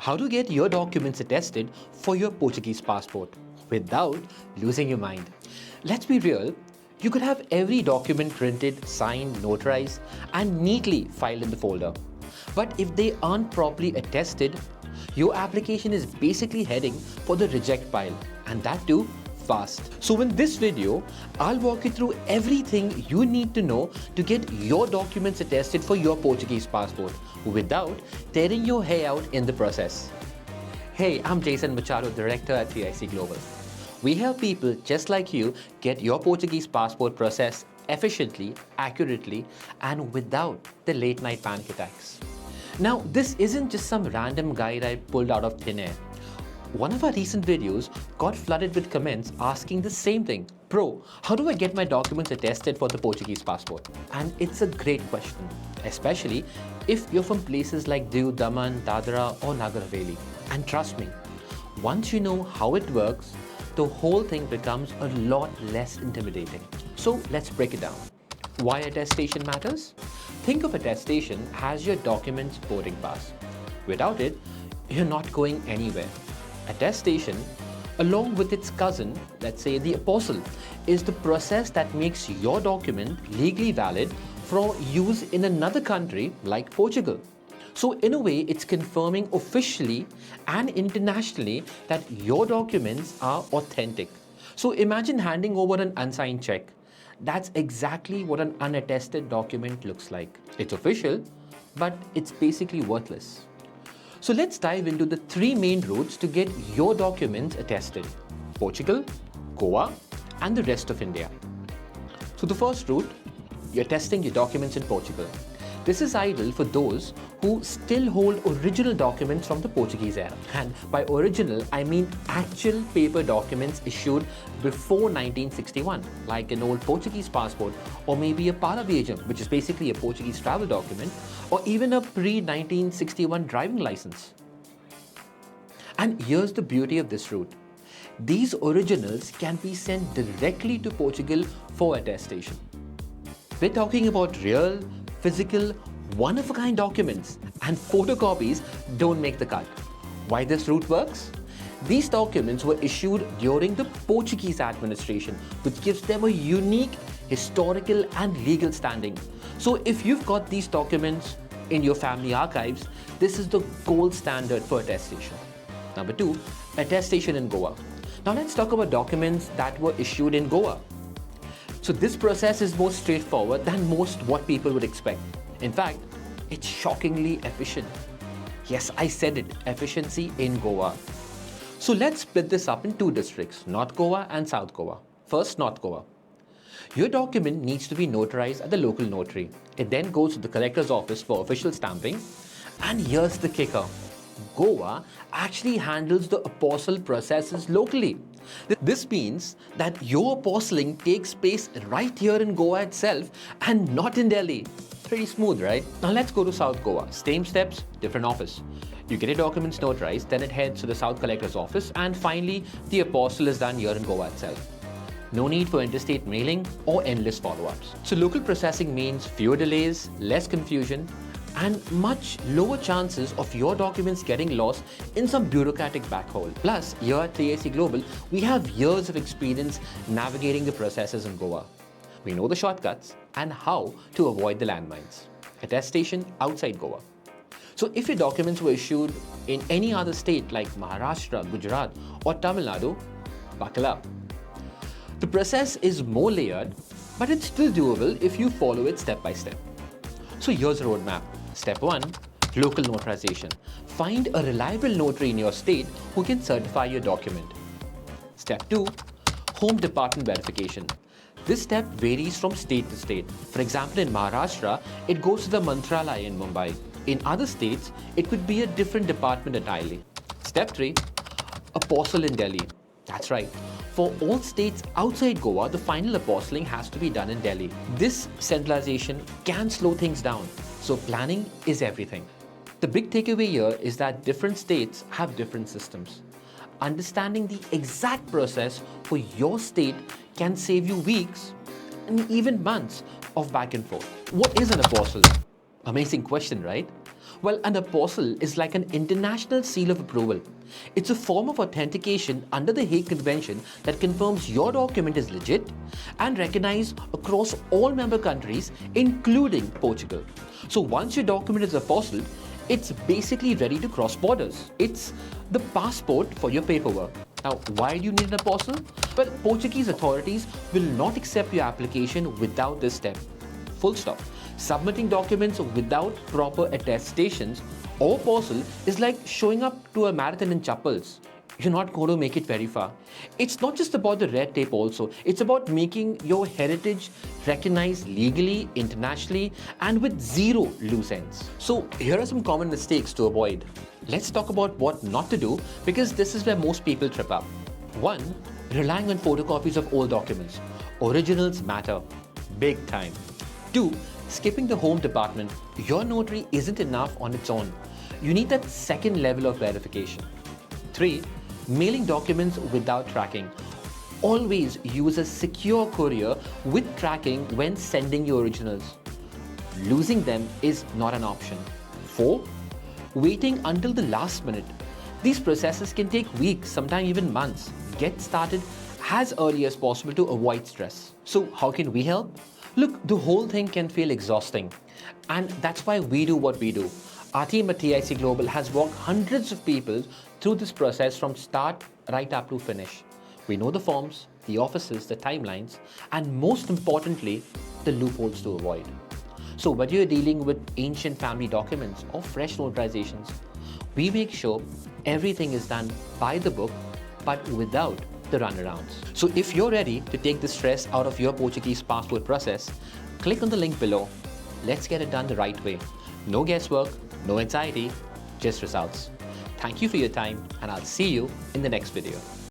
how to get your documents attested for your Portuguese passport without losing your mind. Let's be real, you could have every document printed, signed, notarized, and neatly filed in the folder. But if they aren't properly attested, your application is basically heading for the reject pile, and that too fast. So in this video, I'll walk you through everything you need to know to get your documents attested for your Portuguese passport without tearing your hair out in the process. Hey, I'm Jason Machado, Director at TIC Global. We help people just like you get your Portuguese passport processed efficiently, accurately, and without the late night panic attacks. Now, this isn't just some random guide I pulled out of thin air. One of our recent videos got flooded with comments asking the same thing. Bro, how do I get my documents attested for the Portuguese passport? And it's a great question, especially if you're from places like Diu, Daman, Dadra or Nagar Haveli. And trust me, once you know how it works, the whole thing becomes a lot less intimidating. So let's break it down. Why attestation matters? Think of attestation as your document's boarding pass. Without it, you're not going anywhere. Attestation, along with its cousin, let's say the apostle, is the process that makes your document legally valid for use in another country like Portugal. So in a way, it's confirming officially and internationally that your documents are authentic. So imagine handing over an unsigned check. That's exactly what an unattested document looks like. It's official, but it's basically worthless. So let's dive into the three main routes to get your documents attested: Portugal, Goa, and the rest of India. So the first route, you're testing your documents in Portugal. This is ideal for those who still hold original documents from the Portuguese era. And by original, I mean actual paper documents issued before 1961, like an old Portuguese passport, or maybe a Para Viagem, which is basically a Portuguese travel document, or even a pre-1961 driving license. And here's the beauty of this route. These originals can be sent directly to Portugal for attestation. We're talking about real, physical, one-of-a-kind documents, and photocopies don't make the cut. Why this route works? These documents were issued during the Portuguese administration, which gives them a unique historical and legal standing. So if you've got these documents in your family archives, this is the gold standard for attestation. Number two, attestation in Goa. Now let's talk about documents that were issued in Goa. So this process is more straightforward than most what people would expect. In fact, it's shockingly efficient. Yes, I said it, efficiency in Goa. So let's split this up in two districts, North Goa and South Goa. First, North Goa. Your document needs to be notarized at the local notary. It then goes to the collector's office for official stamping. And here's the kicker. Goa actually handles the apostle processes locally. This means that your apostling takes place right here in Goa itself and not in Delhi. Pretty smooth, right? Now let's go to South Goa. Same steps, different office. You get your documents notarized, then it heads to the South Collector's office, and finally, the apostle is done here in Goa itself. No need for interstate mailing or endless follow-ups. So local processing means fewer delays, less confusion, and much lower chances of your documents getting lost in some bureaucratic backhole. Plus, here at TIC Global, we have years of experience navigating the processes in Goa. We know the shortcuts and how to avoid the landmines. Attestation outside Goa. So if your documents were issued in any other state like Maharashtra, Gujarat, or Tamil Nadu, buckle up. The process is more layered, but it's still doable if you follow it step by step. So here's a roadmap. Step 1, local notarization. Find a reliable notary in your state who can certify your document. Step 2, home department verification. This step varies from state to state. For example, in Maharashtra, it goes to the Mantralaya in Mumbai. In other states, it could be a different department entirely. Step 3, apostle in Delhi. That's right. For all states outside Goa, the final apostling has to be done in Delhi. This centralization can slow things down, so planning is everything. The big takeaway here is that different states have different systems. Understanding the exact process for your state can save you weeks and even months of back and forth. What is an apostle? Amazing question, right? Well, an apostle is like an international seal of approval. It's a form of authentication under the Hague Convention that confirms your document is legit and recognized across all member countries, including Portugal. So once your document is apostilled, it's basically ready to cross borders. It's the passport for your paperwork. Now, why do you need an apostille? Well, Portuguese authorities will not accept your application without this step. Full stop. Submitting documents without proper attestations or apostille is like showing up to a marathon in chappals. You're not going to make it very far. It's not just about the red tape also. It's about making your heritage recognized legally, internationally, and with zero loose ends. So here are some common mistakes to avoid. Let's talk about what not to do, because this is where most people trip up. 1. Relying on photocopies of old documents. Originals matter. Big time. 2. Skipping the home department. Your notary isn't enough on its own. You need that second level of verification. 3. Mailing documents without tracking. Always use a secure courier with tracking when sending your originals. Losing them is not an option. 4. Waiting until the last minute. These processes can take weeks, sometimes even months. Get started as early as possible to avoid stress. So how can we help? Look, the whole thing can feel exhausting, and that's why we do what we do. Our team at TIC Global has walked hundreds of people through this process from start right up to finish. We know the forms, the offices, the timelines, and most importantly, the loopholes to avoid. So whether you're dealing with ancient family documents or fresh notarizations, we make sure everything is done by the book, but without the runarounds. So if you're ready to take the stress out of your Portuguese passport process, click on the link below. Let's get it done the right way. No guesswork, no anxiety, just results. Thank you for your time, and I'll see you in the next video.